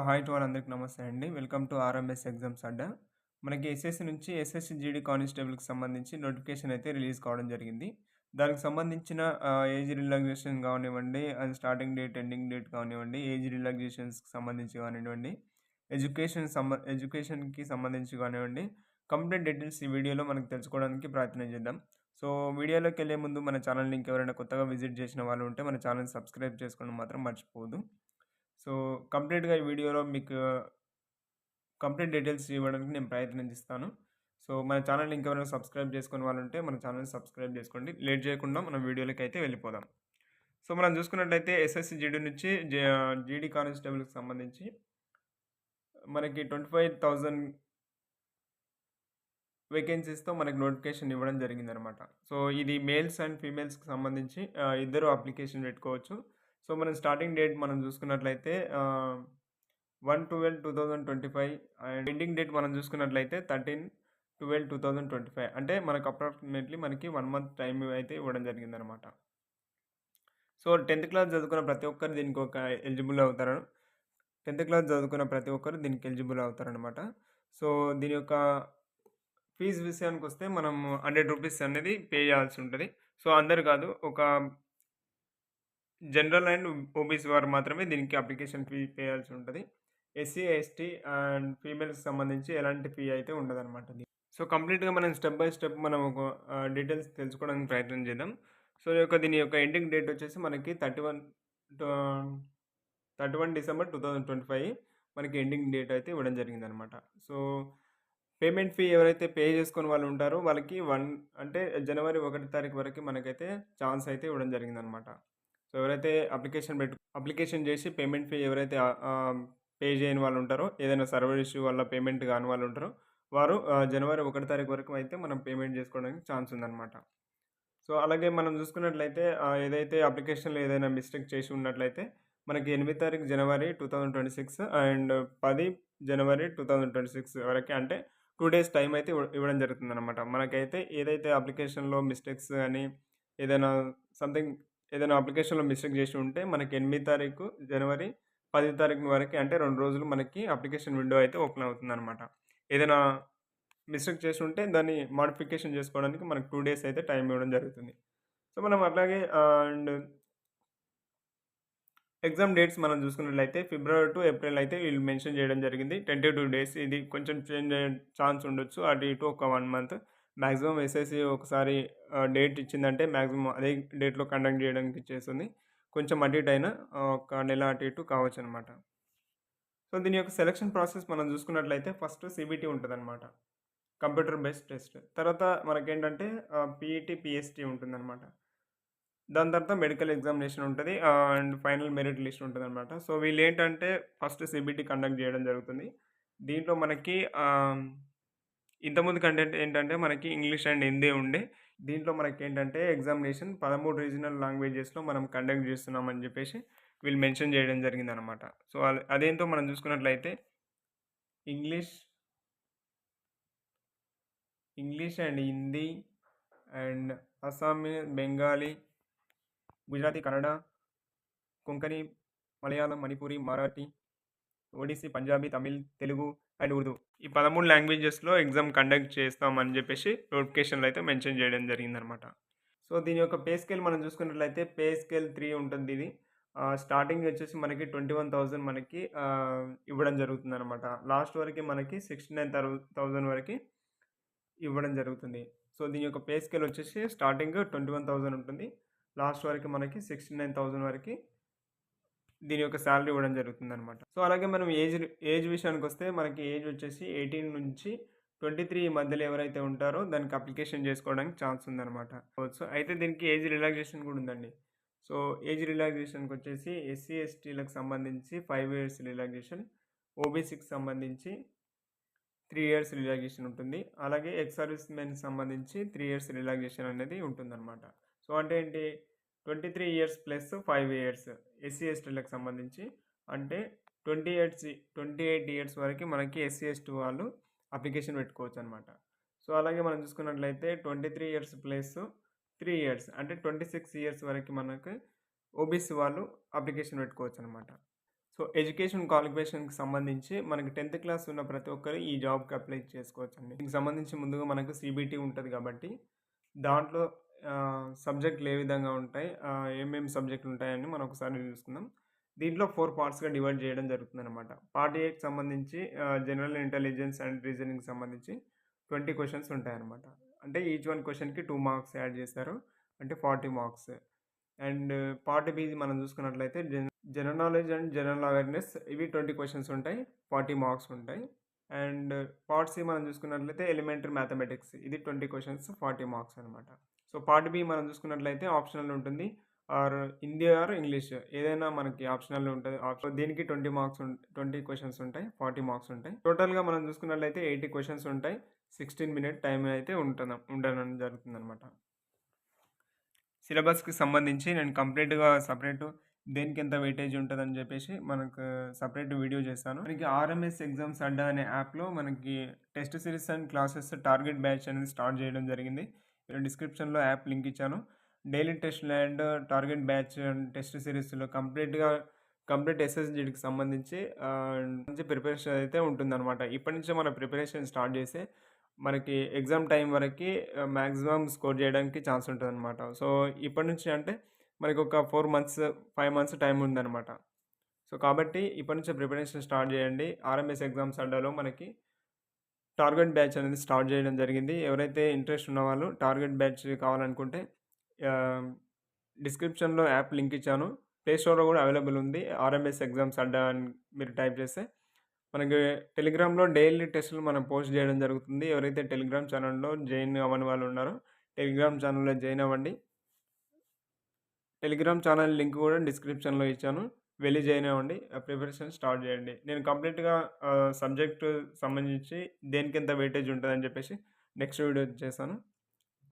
Hi to all అందరికి నమస్తే అండి. వెల్కమ్ టు ఆర్ఎంఎస్ ఎగ్జామ్స్ అడ్డా. మనకి ఎస్ఎస్‌సి నుంచి ఎస్ఎస్‌సి జీడీ కానిస్టేబుల్‌కి సంబంధించి నోటిఫికేషన్ అయితే రిలీజ్ కావడం జరిగింది. దానికి సంబంధించిన ఏజ్ రిలాక్సేషన్ కానివ్వండి, అది స్టార్టింగ్ డేట్, ఎండింగ్ డేట్ కానివ్వండి, ఏజ్ రిలాక్సేషన్స్‌కి సంబంధించి కానివ్వండి, ఎడ్యుకేషన్‌కి సంబంధించి కానివ్వండి, కంప్లీట్ డీటెయిల్స్ ఈ వీడియోలో మనకు తెలుసుకోవడానికి ప్రయత్నం చేద్దాం. సో, వీడియోలోకెళ్ళే ముందు మన ఛానల్‌ని ఇంకెవరైనా కొత్తగా విజిట్ చేసిన వాళ్ళు ఉంటే మన ఛానల్‌ని సబ్స్క్రైబ్ చేసుకోవడం మాత్రం మర్చిపోవద్దు. సో, కంప్లీట్‌గా ఈ వీడియోలో మీకు కంప్లీట్ డీటెయిల్స్ ఇవ్వడానికి నేను ప్రయత్నం చేస్తాను. సో, మన ఛానల్‌ని ఇంకెవరైనా సబ్స్క్రైబ్ చేసుకొని వాళ్ళుంటే మన ఛానల్‌ని సబ్స్క్రైబ్ చేసుకోండి. లేట్ చేయకుండా మనం వీడియోలకైతే వెళ్ళిపోదాం. సో, మనం చూసుకున్నట్లయితే ఎస్ఎస్‌సి జీడీ నుంచి జీడీ కానిస్టేబుల్‌కి సంబంధించి మనకి 25,000 వేకెన్సీస్‌తో మనకు నోటిఫికేషన్ ఇవ్వడం జరిగిందనమాట. సో, ఇది మేల్స్ అండ్ ఫీమేల్స్‌కి సంబంధించి ఇద్దరు అప్లికేషన్ పెట్టుకోవచ్చు. సో, మనం స్టార్టింగ్ డేట్ మనం చూసుకున్నట్లయితే 1/12/2025 అండ్ ఎండింగ్ డేట్ మనం చూసుకున్నట్లయితే 13/12/2025 అంటే మనకు అప్రాక్సిమేట్‌లీ మనకి 1 మంత్ టైమ్ అయితే ఇవ్వడం జరిగిందనమాట. సో, 10థ్ క్లాస్ చదువుకున్న ప్రతి ఒక్కరు దీనికి ఎలిజిబుల్ అవుతారు. 10థ్ క్లాస్ చదువుకున్న ప్రతి ఒక్కరు దీనికి ఎలిజిబుల్ అవుతారనమాట. సో, దీని యొక్క ఫీజ్ విషయానికొస్తే మనం రూ. 100 అనేది పే చేయాల్సి ఉంటది. సో, అందరు కాదు. ఒక జనరల్ అండ్ ఓబీసీ వారు మాత్రమే దీనికి అప్లికేషన్ ఫీ పే చేయాల్సి ఉంటది. ఎస్సీ, ఎస్టీ అండ్ ఫీమేల్స్‌కి సంబంధించి ఎలాంటి ఫీ అయితే ఉండదనమాట. సో, కంప్లీట్‌గా మనం స్టెప్ బై స్టెప్ మనం ఒక డీటెయిల్స్ తెలుసుకోవడానికి ప్రయత్నం చేద్దాం. సో, దీని యొక్క ఎండింగ్ డేట్ వచ్చేసి మనకి 31 డిసెంబర్ 2025 మనకి ఎండింగ్ డేట్ అయితే ఇవ్వడం జరిగిందనమాట. సో, పేమెంట్ ఫీ ఎవరైతే పే చేసుకొని వాళ్ళు ఉంటారో వాళ్ళకి అంటే జనవరి 1 తారీఖు వరకు మనకైతే ఛాన్స్ అయితే ఇవ్వడం జరిగిందనమాట. సో, ఎవరైతే అప్లికేషన్ చేసి పేమెంట్ ఫీ ఎవరైతే పే చేయని వాళ్ళు ఉంటారో, ఏదైనా సర్వర్ ఇష్యూ వల్ల పేమెంట్ కాని వాళ్ళు ఉంటారో, వారు జనవరి 1 తారీఖు వరకు అయితే మనం పేమెంట్ చేసుకోవడానికి ఛాన్స్ ఉందనమాట. సో, అలాగే మనం చూసుకున్నట్లయితే ఏదైతే అప్లికేషన్‌లో ఏదైనా మిస్టేక్ చేసి ఉన్నట్లయితే మనకి 8 తారీఖు జనవరి 2026 అండ్ 10 జనవరి 2026 వరకే అంటే 2 డేస్ టైమ్ అయితే ఇవ్వడం జరుగుతుందనమాట. మనకైతే ఏదైతే అప్లికేషన్‌లో మిస్టేక్స్ గాని, ఏదైనా సంథింగ్ ఏదైనా అప్లికేషన్‌లో మిస్టేక్ చేసి ఉంటే మనకి 8 తారీఖు జనవరి 10 తారీఖు వరకే అంటే 2 రోజులు మనకి అప్లికేషన్ విండో అయితే ఓపెన్ అవుతుందనమాట. ఏదైనా మిస్టేక్ చేసుంటే దాన్ని మోడిఫికేషన్ చేసుకోవడానికి మనకు 2 డేస్ అయితే టైం ఇవ్వడం జరుగుతుంది. సో, మనం అట్లాగే అండ్ ఎగ్జామ్ డేట్స్ మనం చూసుకున్నట్లయితే ఫిబ్రవరి టు ఏప్రిల్ అయితే వీళ్ళు మెన్షన్ చేయడం జరిగింది. టెంటేటివ్ డేస్ ఇది కొంచెం చేంజ్ అయ్యే ఛాన్స్ ఉండొచ్చు. అటు ఇటు ఒక 1 మంత్. మాక్సిమం ఎస్ఎస్‌సి ఒకసారి డేట్ ఇచ్చిందంటే మాక్సిమం అదే డేట్‌లో కండక్ట్ చేయడానికి చేస్తుంది. కొంచెం అటు ఇటు అయినా ఒక నెల అటు ఇటు కావచ్చనమాట. సో, దీని యొక్క సెలక్షన్ ప్రాసెస్ మనం చూసుకున్నట్లయితే ఫస్ట్ సీబీటీ ఉంటదనమాట. Computer based test. తర్వాత మనకేంటంటే పీఈటీ, పీఎస్టీ ఉంటుందనమాట. దాని తర్వాత మెడికల్ ఎగ్జామినేషన్ ఉంటది. అండ్ ఫైనల్ మెరిట్ లిస్ట్ ఉంటదనమాట. సో, వీళ్ళేంటంటే ఫస్ట్ సీబీటీ కండక్ట్ జేయడం జరుగుతుంది. దీంట్లో మనకి ఇంతకుముందు కంటెంట్ ఏంటంటే మనకి ఇంగ్లీష్ అండ్ హిందీ ఉండే. దీంట్లో మనకేంటంటే ఎగ్జామినేషన్ 13 రీజనల్ లాంగ్వేజెస్‌లో మనం కండక్ట్ జేస్తున్నామని జెప్పేసి వీళ్ళు మెన్షన్ జేయడం జరిగిందనమాట. సో, అదేంటో మనం చూసుకున్నట్లయితే English, English and Hindi and Assamese, Bengali, Gujarati, Kannada, Konkani, Malayalam, Manipuri, Marathi, Odissi, Punjabi, Tamil, Telugu and Urdu. ఈ 13 లాంగ్వేజెస్‌లో ఎగ్జామ్ కండక్ట్ చేస్తామని జెప్పేసి నోటిఫికేషన్‌లో అయితే మెన్షన్ జేయడం జరిగిందనమాట. సో, దీని యొక్క పే స్కేల్ మనం చూసుకున్నట్లయితే పే స్కేల్ 3 ఉంటుందిది. స్టార్టింగ్ వచ్చేసి మనకి 21,000 మనకి ఇవ్వడం జరుగుతుందనమాట. లాస్ట్ వరకి మనకి 69,000 వరకి ఇవ్వడం జరుగుతుంది. సో, దీని యొక్క పే స్కేల్ వచ్చేసి స్టార్టింగ్ 21,000 ఉంటుంది. లాస్ట్ వరకు మనకి 69,000 వరకి దీని యొక్క సాలరీ ఇవ్వడం జరుగుతుందనమాట. సో, అలాగే మనం ఏజ్ విషయానికొస్తే మనకి ఏజ్ వచ్చేసి 18 నుంచి 23 మధ్యలో ఎవరైతే ఉంటారో దానికి అప్లికేషన్ చేసుకోవడానికి ఛాన్స్ ఉందనమాట. సో, అయితే దీనికి ఏజ్ రిలాక్సేషన్ కూడా ఉందండి. సో, ఏజ్ రిలాక్సేషన్‌కొచ్చేసి ఎస్సీ, ఎస్టీలకు సంబంధించి 5 ఇయర్స్ రిలాక్సేషన్, ఓబీసీకి సంబంధించి 3 ఇయర్స్ రిలాక్సేషన్ ఉంటుంది. అలాగే ఎక్స్ సర్వీస్ మెన్‌కి సంబంధించి 3 ఇయర్స్ రిలాక్సేషన్ అనేది ఉంటుందనమాట. సో, అంటే ఏంటి 23 ఇయర్స్ ప్లస్ 5 ఇయర్స్ ఎస్సీ, ఎస్టీలకు సంబంధించి అంటే 28 ఇయర్స్ వరకు మనకి ఎస్సీ, ఎస్టీ వాళ్ళు అప్లికేషన్ పెట్టుకోవచ్చనమాట. సో, అలాగే మనం చూసుకున్నట్లయితే 23 ఇయర్స్ ప్లస్ 3 ఇయర్స్ అంటే 26 ఇయర్స్ వరకు మనకు ఓబీసీ వాళ్ళు అప్లికేషన్ పెట్టుకోవచ్చనమాట. సో, ఎడ్యుకేషన్ క్వాలిఫికేషన్‌కి సంబంధించి మనకి 10థ్ క్లాస్ ఉన్న ప్రతి ఒక్కరు ఈ జాబ్‌కి అప్లై చేసుకోవచ్చండి. దీనికి సంబంధించి ముందుగా మనకు సీబీటీ ఉంటది కాబట్టి, దాంట్లో సబ్జెక్ట్‌లు ఏ విధంగా ఉంటాయి, ఏమేమి సబ్జెక్ట్‌లు ఉంటాయని మనం ఒకసారి చూసుకుందాం. దీంట్లో 4 పార్ట్స్‌గా డివైడ్ చేయడం జరుగుతుందనమాట. పార్ట్ ఏకి సంబంధించి జనరల్ ఇంటెలిజెన్స్ అండ్ రీజనింగ్‌కి సంబంధించి 20 క్వెషన్స్ ఉంటాయన్నమాట. అంటే ఈచ్ వన్ క్వెషన్‌కి 2 మార్క్స్ యాడ్ చేశారు. అంటే 40 మార్క్స్. అండ్ పార్ట్ బి మనం చూసుకున్నట్లయితే general knowledge and general awareness ఇవి 20 క్వెషన్స్ ఉంటాయి. 40 మార్క్స్ ఉంటాయి. అండ్ పార్ట్ సి మనం చూసుకున్నట్లయితే ఎలిమెంటరీ మ్యాథమెటిక్స్ ఇది 20 క్వెషన్స్ 40 మార్క్స్ అనమాట. సో, పార్ట్ బి మనం చూసుకున్నట్లయితే ఆప్షనల్ ఉంటుంది. ఆర్ హిందీ ఆర్ ఇంగ్లీష్ ఏదైనా మనకి ఆప్షనల్ ఉంటది. దీనికి 20 మార్క్స్ 20 క్వెషన్స్ ఉంటాయి. 40 మార్క్స్ ఉంటాయి. టోటల్‌గా మనం చూసుకున్నట్లయితే 80 క్వెషన్స్ ఉంటాయి. 16 మినిట్ టైమ్ అయితే ఉండడం జరుగుతుందనమాట. సిలబస్‌కి సంబంధించి నేను కంప్లీట్‌గా సెపరేటు దేనికెంత వెయిటేజ్ ఉంటదని జెప్పేసి మనకు సెపరేట్ వీడియో చేశాను. మనకి ఆర్ఎంఎస్ ఎగ్జామ్స్ అడ్డా అనే యాప్‌లో మనకి test series and classes target batch అనేది స్టార్ట్ చేయడం జరిగింది. నేను డిస్క్రిప్షన్‌లో యాప్ లింక్ ఇచ్చాను. డైలీ టెస్ట్‌లు and target batch and test సిరీస్‌లో కంప్లీట్ ఎస్ఎస్‌జీడీకి సంబంధించి మంచి ప్రిపరేషన్ అయితే ఉంటుందనమాట. ఇప్పటి నుంచే మన ప్రిపరేషన్ స్టార్ట్ చేస్తే మనకి ఎగ్జామ్ టైం వరకి మాక్సిమం స్కోర్ చేయడానికి ఛాన్స్ ఉంటదనమాట. సో, ఇప్పటి నుంచి అంటే మనకొక 4 మంత్స్, 5 మంత్స్ టైం ఉందనమాట. సో, కాబట్టి ఇప్పటి నుంచే ప్రిపరేషన్ స్టార్ట్ చేయండి. ఆర్ఎంఎస్ ఎగ్జామ్స్ అడ్డాలో మనకి టార్గెట్ బ్యాచ్ అనేది స్టార్ట్ చేయడం జరిగింది. ఎవరైతే ఇంట్రెస్ట్ ఉన్నవాళ్ళు టార్గెట్ బ్యాచ్ కావాలనుకుంటే ఆహ్, డిస్క్రిప్షన్‌లో యాప్ లింక్ ఇచ్చాను. ప్లే స్టోర్‌లో కూడా అవైలబుల్ ఉంది. ఆర్ఎంఎస్ ఎగ్జామ్స్ అడ్డా అని మీరు టైప్ చేస్తే మనకి టెలిగ్రామ్‌లో డైలీ టెస్టులు మనం పోస్ట్ చేయడం జరుగుతుంది. ఎవరైతే టెలిగ్రామ్ ఛానెల్‌లో జాయిన్ అవ్వని వాళ్ళు ఉన్నారో టెలిగ్రామ్ ఛానెల్‌లో జాయిన్ అవ్వండి. టెలిగ్రామ్ ఛానల్ లింక్ కూడా డిస్క్రిప్షన్‌లో ఇచ్చాను. వెళ్లి జాయిన్ అవ్వండి. ప్రిపరేషన్ స్టార్ట్ చేయండి. నేను కంప్లీట్‌గా సబ్జెక్ట్ సంబంధించి దేనికెంత వెయిటేజ్ ఉంటదని చెప్పేసి నెక్స్ట్ వీడియో చేశాను.